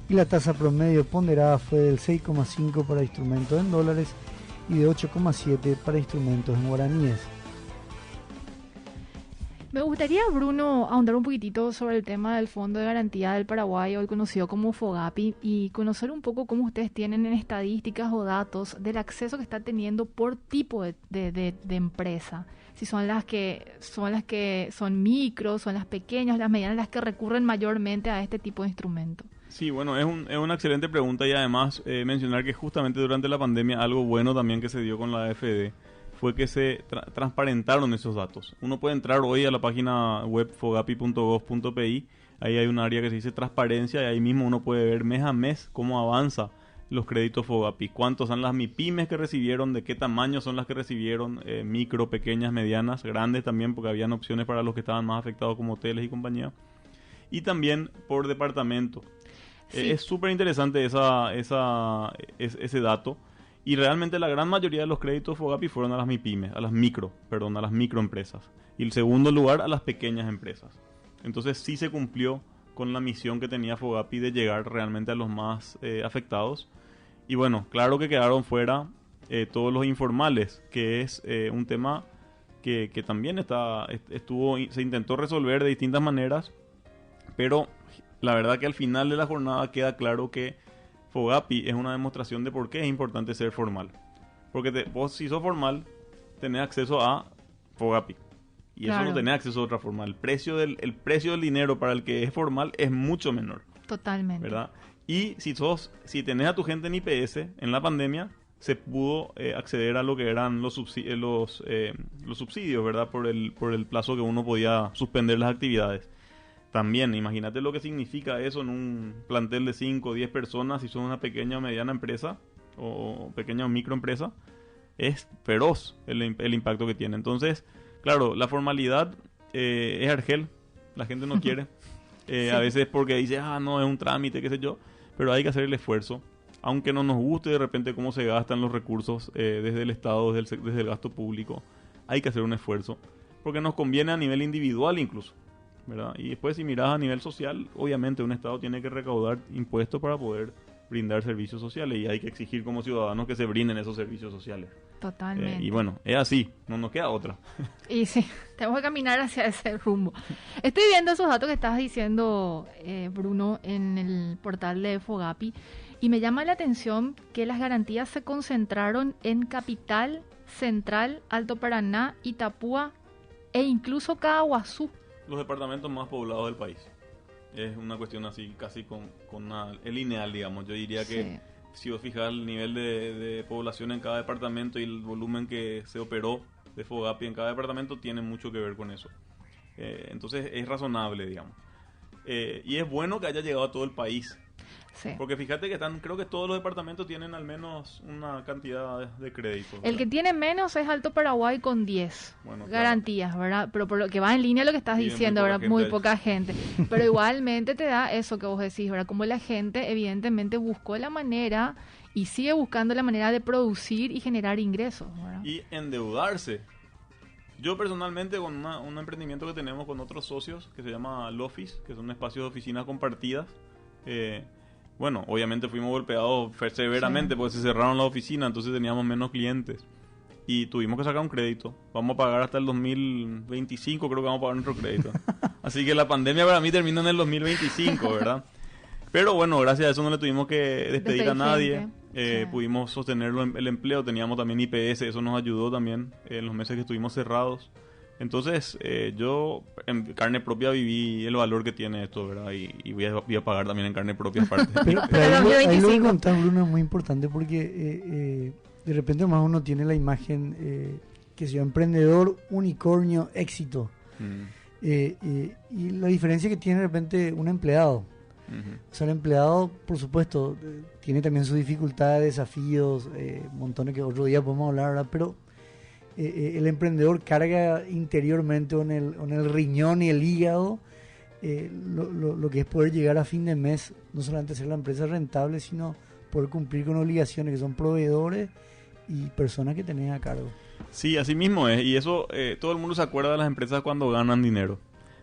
y la tasa promedio ponderada fue del 6,5 para instrumentos en dólares y de 8,7 para instrumentos en guaraníes. Me gustaría, Bruno, ahondar un poquitito sobre el tema del Fondo de Garantía del Paraguay, hoy conocido como FOGAPI, y conocer un poco cómo ustedes tienen en estadísticas o datos del acceso que está teniendo por tipo de empresa. Si son las que son micros, son las pequeñas, las medianas, las que recurren mayormente a este tipo de instrumento. Sí, bueno, es una excelente pregunta y además mencionar que justamente durante la pandemia algo bueno también que se dio con la AFD fue que se transparentaron esos datos. Uno puede entrar hoy a la página web fogapi.gov.pi, ahí hay un área que se dice transparencia y ahí mismo uno puede ver mes a mes cómo avanza los créditos Fogapi, cuántos son las MIPYMES que recibieron, de qué tamaño son las que recibieron, micro, pequeñas, medianas, grandes también, porque habían opciones para los que estaban más afectados como hoteles y compañía, y también por departamento. Sí. Es súper interesante ese dato. Y realmente la gran mayoría de los créditos Fogapi fueron a las MIPYMES, a las microempresas. Y el segundo lugar a las pequeñas empresas. Entonces sí se cumplió con la misión que tenía Fogapi de llegar realmente a los más afectados. Y bueno, claro que quedaron fuera todos los informales, que es un tema que también se intentó resolver de distintas maneras. Pero la verdad que al final de la jornada queda claro que Fogapi es una demostración de por qué es importante ser formal. Porque vos, si sos formal, tenés acceso a Fogapi. Y claro, eso no tenés acceso a otra forma. El precio del dinero para el que es formal es mucho menor. Totalmente. ¿Verdad? Y si tenés a tu gente en IPS, en la pandemia, se pudo acceder a lo que eran los subsidios, ¿verdad? Por el plazo que uno podía suspender las actividades. También, imagínate lo que significa eso en un plantel de 5 o 10 personas, si son una pequeña o mediana empresa, o pequeña o microempresa, es feroz el impacto que tiene. Entonces, claro, la formalidad es argel, la gente no quiere, sí. A veces porque dice, no, es un trámite, qué sé yo, pero hay que hacer el esfuerzo, aunque no nos guste de repente cómo se gastan los recursos desde el Estado, desde el gasto público, hay que hacer un esfuerzo, porque nos conviene a nivel individual incluso, ¿verdad? Y después si miras a nivel social, obviamente un Estado tiene que recaudar impuestos para poder brindar servicios sociales y hay que exigir como ciudadanos que se brinden esos servicios sociales. Totalmente. Y bueno, es así, no nos queda otra. Y sí, tenemos que caminar hacia ese rumbo. Estoy viendo esos datos que estabas diciendo, Bruno, en el portal de Fogapi y me llama la atención que las garantías se concentraron en Capital, Central, Alto Paraná, Itapúa e incluso Caaguazú. Los departamentos más poblados del país. Es una cuestión así, casi es lineal, digamos. Yo diría que si vos fijas el nivel de población en cada departamento y el volumen que se operó de Fogapi en cada departamento tiene mucho que ver con eso. Entonces es razonable, digamos. Y es bueno que haya llegado a todo el país. Sí. Porque fíjate que creo que todos los departamentos tienen al menos una cantidad de créditos. El que tiene menos es Alto Paraguay con 10 garantías, claro, ¿verdad? Pero por lo que va en línea lo que estás diciendo, ¿verdad? Muy poca gente. Pero igualmente te da eso que vos decís, ¿verdad? Como la gente evidentemente buscó la manera y sigue buscando la manera de producir y generar ingresos, ¿verdad? Y endeudarse. Yo personalmente con un emprendimiento que tenemos con otros socios que se llama Lofis, que son espacios de oficinas compartidas, bueno, obviamente fuimos golpeados severamente porque se cerraron las oficinas, entonces teníamos menos clientes y tuvimos que sacar un crédito. Vamos a pagar hasta el 2025, creo que vamos a pagar nuestro crédito. Así que la pandemia para mí termina en el 2025, ¿verdad? Pero bueno, gracias a eso no le tuvimos que despedir a nadie. Pudimos sostener el empleo, teníamos también IPS, eso nos ayudó también en los meses que estuvimos cerrados. Entonces, yo en carne propia viví el valor que tiene esto, ¿verdad? Y voy a pagar también en carne propia aparte. Pero ahí lo que contás, Bruno, es muy importante porque de repente más uno tiene la imagen que sea emprendedor, unicornio, éxito. Y la diferencia que tiene de repente un empleado. O sea, el empleado, por supuesto, tiene también sus dificultades, desafíos, montones que otro día podemos hablar, ¿verdad? Pero el emprendedor carga interiormente en el riñón y el hígado lo que es poder llegar a fin de mes, no solamente ser la empresa rentable, sino poder cumplir con obligaciones que son proveedores y personas que tenés a cargo. Sí, así mismo es, y eso todo el mundo se acuerda de las empresas cuando ganan dinero,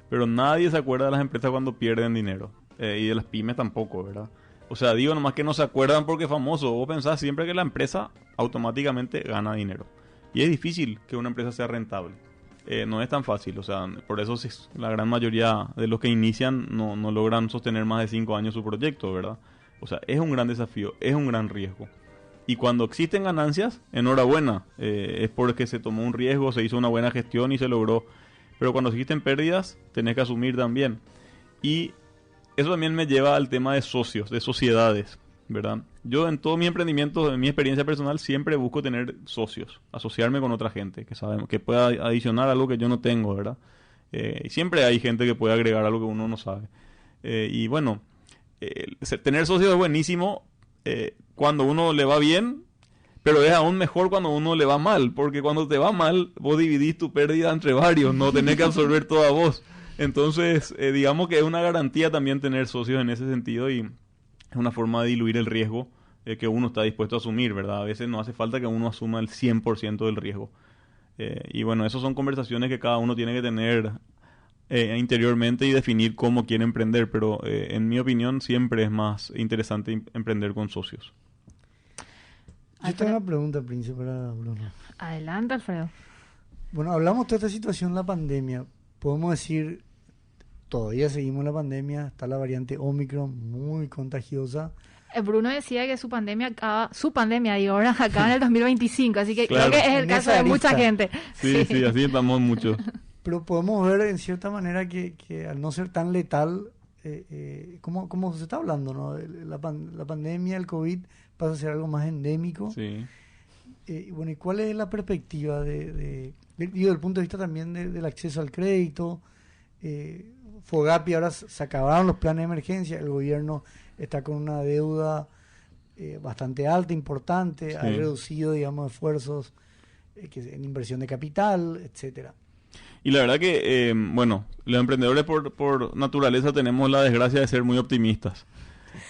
pero nadie se acuerda de las empresas cuando pierden dinero. y de las pymes tampoco, ¿verdad? O sea, digo nomás que no se acuerdan porque es famoso. Vos pensás siempre que la empresa automáticamente gana dinero. Y es difícil que una empresa sea rentable. No es tan fácil, o sea, por eso la gran mayoría de los que inician no logran sostener más de 5 años su proyecto, ¿verdad? O sea, es un gran desafío, es un gran riesgo. Y cuando existen ganancias, enhorabuena, es porque se tomó un riesgo, se hizo una buena gestión y se logró. Pero cuando existen pérdidas, tenés que asumir también. Y eso también me lleva al tema de socios, de sociedades, ¿verdad? Yo en todos mis emprendimientos, en mi experiencia personal, siempre busco tener socios, asociarme con otra gente que sabemos que pueda adicionar algo que yo no tengo, ¿verdad? Y siempre hay gente que puede agregar algo que uno no sabe. Y bueno, tener socios es buenísimo cuando uno le va bien, pero es aún mejor cuando uno le va mal, porque cuando te va mal, vos dividís tu pérdida entre varios, no tenés que absorber toda vos. Entonces, digamos que es una garantía también tener socios en ese sentido y es una forma de diluir el riesgo que uno está dispuesto a asumir, ¿verdad? A veces no hace falta que uno asuma el 100% del riesgo. Y bueno, esas son conversaciones que cada uno tiene que tener interiormente y definir cómo quiere emprender, pero en mi opinión siempre es más interesante emprender con socios. Yo tengo una pregunta, Prince, para Bruno. Adelante, Alfredo. Bueno, hablamos de esta situación, la pandemia. Podemos decir, todavía seguimos la pandemia, está la variante Omicron muy contagiosa. Bruno decía que su pandemia digo, ahora acaba en el 2025, así que claro, creo que es el caso de mucha gente. Sí, así estamos muchos. Pero podemos ver en cierta manera que al no ser tan letal, como se está hablando, ¿no? La pandemia, el COVID, pasa a ser algo más endémico. Sí. Bueno, ¿y cuál es la perspectiva desde el punto de vista también del acceso al crédito? Fogapi, ahora se acabaron los planes de emergencia, el gobierno está con una deuda bastante alta, importante, sí. Ha reducido, digamos, esfuerzos en inversión de capital, etcétera. Y la verdad que, bueno, los emprendedores por naturaleza tenemos la desgracia de ser muy optimistas.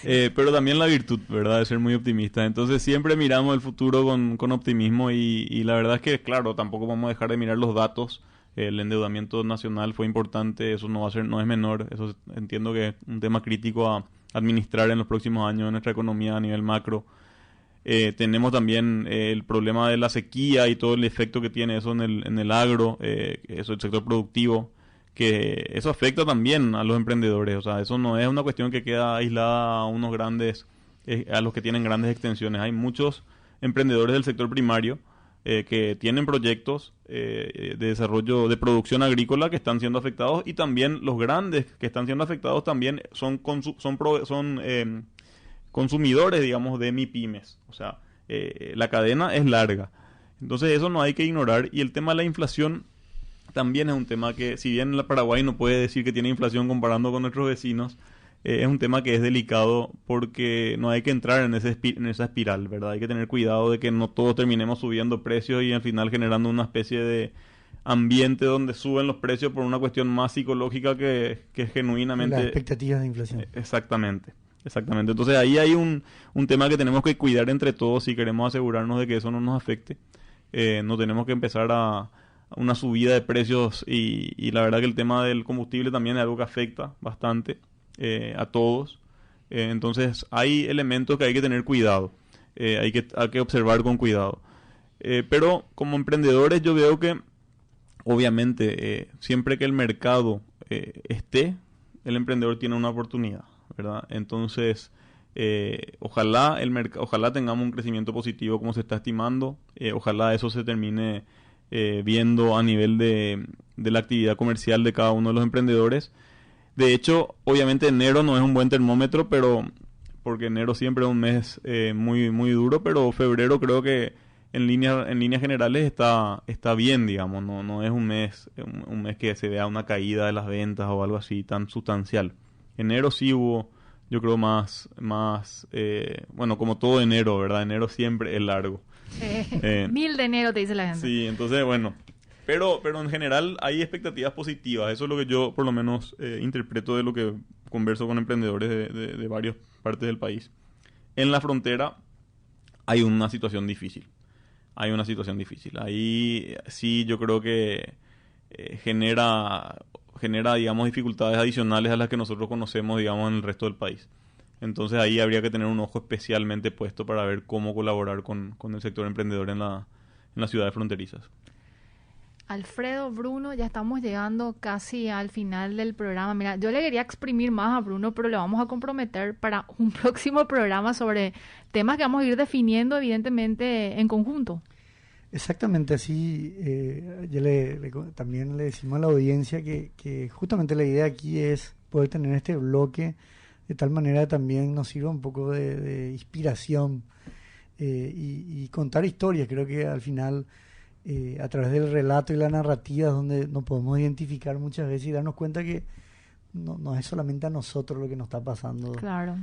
Pero también la virtud, ¿verdad?, de ser muy optimistas. Entonces siempre miramos el futuro con optimismo y la verdad es que, claro, tampoco vamos a dejar de mirar los datos. El endeudamiento nacional fue importante, eso no es menor. Eso entiendo que es un tema crítico a administrar en los próximos años en nuestra economía a nivel macro. Tenemos también el problema de la sequía y todo el efecto que tiene eso en el agro, eso el sector productivo, que eso afecta también a los emprendedores. O sea, eso no es una cuestión que queda aislada a unos grandes, a los que tienen grandes extensiones. Hay muchos emprendedores del sector primario que tienen proyectos de desarrollo de producción agrícola que están siendo afectados, y también los grandes que están siendo afectados también son consumidores, digamos, de MIPYMES. O sea, la cadena es larga. Entonces eso no hay que ignorar. Y el tema de la inflación también es un tema que, si bien Paraguay no puede decir que tiene inflación comparando con nuestros vecinos, es un tema que es delicado porque no hay que entrar en esa espiral, ¿verdad? Hay que tener cuidado de que no todos terminemos subiendo precios y al final generando una especie de ambiente donde suben los precios por una cuestión más psicológica que genuinamente... Las expectativas de inflación. Exactamente. Entonces ahí hay un tema que tenemos que cuidar entre todos si queremos asegurarnos de que eso no nos afecte. No tenemos que empezar a una subida de precios y la verdad que el tema del combustible también es algo que afecta bastante a todos. Entonces hay elementos que hay que tener cuidado, hay que observar con cuidado. Pero como emprendedores yo veo que obviamente siempre que el mercado esté, el emprendedor tiene una oportunidad, ¿verdad? Entonces ojalá tengamos un crecimiento positivo como se está estimando, ojalá eso se termine viendo a nivel de la actividad comercial de cada uno de los emprendedores. De hecho, obviamente enero no es un buen termómetro, pero porque enero siempre es un mes muy muy duro, pero febrero creo que en líneas generales está bien, digamos. No es un mes que se vea una caída de las ventas o algo así tan sustancial. Enero sí hubo, yo creo, más bueno, como todo enero, ¿verdad? Enero siempre es largo. 1000 de enero te dice la gente. Sí, entonces bueno, pero en general hay expectativas positivas. Eso es lo que yo por lo menos interpreto de lo que converso con emprendedores de varias partes del país. En la frontera hay una situación difícil. Ahí sí yo creo que genera, digamos, dificultades adicionales a las que nosotros conocemos, digamos, en el resto del país. Entonces ahí habría que tener un ojo especialmente puesto para ver cómo colaborar con el sector emprendedor en las ciudades fronterizas. Alfredo, Bruno, ya estamos llegando casi al final del programa. Mira, yo le quería exprimir más a Bruno, pero le vamos a comprometer para un próximo programa sobre temas que vamos a ir definiendo evidentemente en conjunto. Exactamente así. También le decimos a la audiencia que justamente la idea aquí es poder tener este bloque de tal manera que también nos sirva un poco de inspiración y contar historias. Creo que al final, a través del relato y la narrativa, es donde nos podemos identificar muchas veces y darnos cuenta que no es solamente a nosotros lo que nos está pasando. Claro.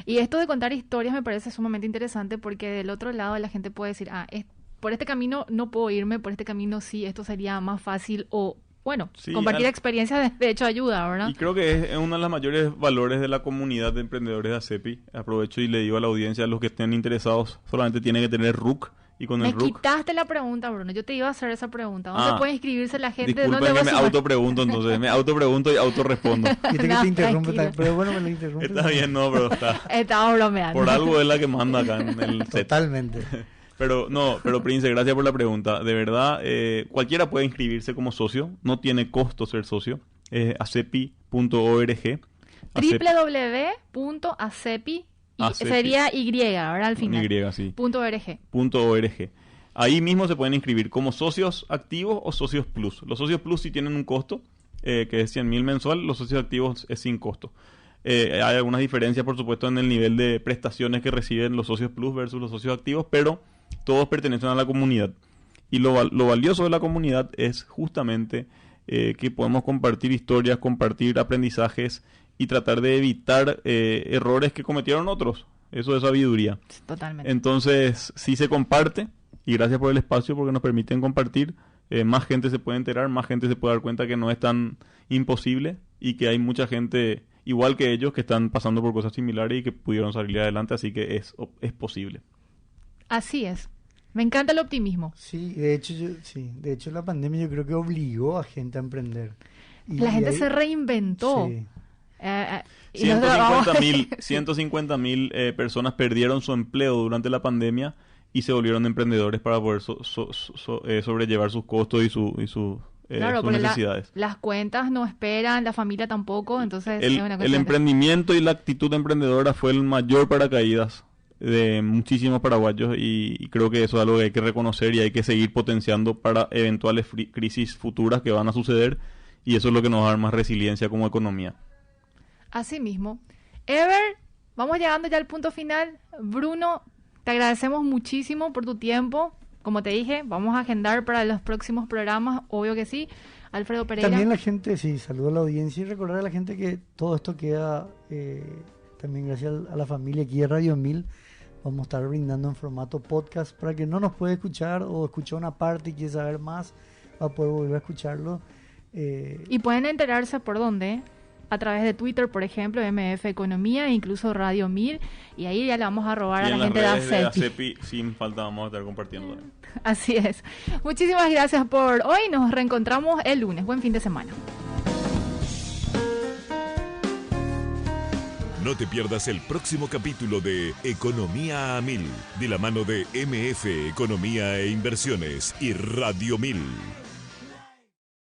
Y esto de contar historias me parece sumamente interesante porque del otro lado la gente puede decir, por este camino no puedo irme, por este camino sí, esto sería más fácil o... Bueno, sí, compartir experiencias de hecho ayuda, ¿verdad? Y creo que es uno de los mayores valores de la comunidad de emprendedores de ACEPI. Aprovecho y le digo a la audiencia, a los que estén interesados, solamente tienen que tener RUC. Y con el RUC... Me quitaste la pregunta, Bruno. Yo te iba a hacer esa pregunta. ¿Dónde puede inscribirse la gente? Disculpen que me autopregunto entonces. Me autopregunto y autorrespondo. Viste que te interrumpe, pero bueno, me lo interrumpe. Está bien, no, pero está... Estaba bromeando. Por algo es la que manda acá en el set. Totalmente. Pero Prince, gracias por la pregunta. De verdad, cualquiera puede inscribirse como socio. No tiene costo ser socio. acepi.org. www.acepi. Sería Y, ¿verdad? Al final. Y, sí. .org. Ahí mismo se pueden inscribir como socios activos o socios plus. Los socios plus sí tienen un costo, que es 100.000 mensual. Los socios activos es sin costo. Hay algunas diferencias, por supuesto, en el nivel de prestaciones que reciben los socios plus versus los socios activos, pero todos pertenecen a la comunidad. Y lo valioso de la comunidad es justamente que podemos compartir historias, compartir aprendizajes y tratar de evitar errores que cometieron otros. Eso es sabiduría. Totalmente. Entonces, si se comparte, y gracias por el espacio porque nos permiten compartir, más gente se puede enterar, más gente se puede dar cuenta que no es tan imposible y que hay mucha gente igual que ellos que están pasando por cosas similares y que pudieron salir adelante, así que es posible. Así es. Me encanta el optimismo. Sí, de hecho la pandemia yo creo que obligó a gente a emprender. La gente se reinventó. Sí. 150.000 personas perdieron su empleo durante la pandemia y se volvieron emprendedores para poder sobrellevar sus costos y sus necesidades. Las cuentas no esperan, la familia tampoco, entonces es una el emprendimiento y la actitud emprendedora fue el mayor paracaídas de muchísimos paraguayos y creo que eso es algo que hay que reconocer y hay que seguir potenciando para eventuales crisis futuras que van a suceder, y eso es lo que nos va a dar más resiliencia como economía. Así mismo. Ever, vamos llegando ya al punto final. Bruno, te agradecemos muchísimo por tu tiempo. Como te dije, vamos a agendar para los próximos programas, obvio que sí. Alfredo Pereira. También la gente, sí, saludo a la audiencia y recordar a la gente que todo esto queda también gracias a la familia aquí de Radio 1000. Vamos a estar brindando en formato podcast para que no nos puede escuchar o escuchó una parte y quiere saber más, va a poder volver a escucharlo. Y pueden enterarse por dónde, a través de Twitter, por ejemplo, MF Economía, e incluso Radio 1000, y ahí ya le vamos a robar a la gente de ACEPI. Sin falta vamos a estar compartiendo. Así es. Muchísimas gracias por hoy, nos reencontramos el lunes. Buen fin de semana. No te pierdas el próximo capítulo de Economía a 1000, de la mano de MF Economía e Inversiones y Radio 1000.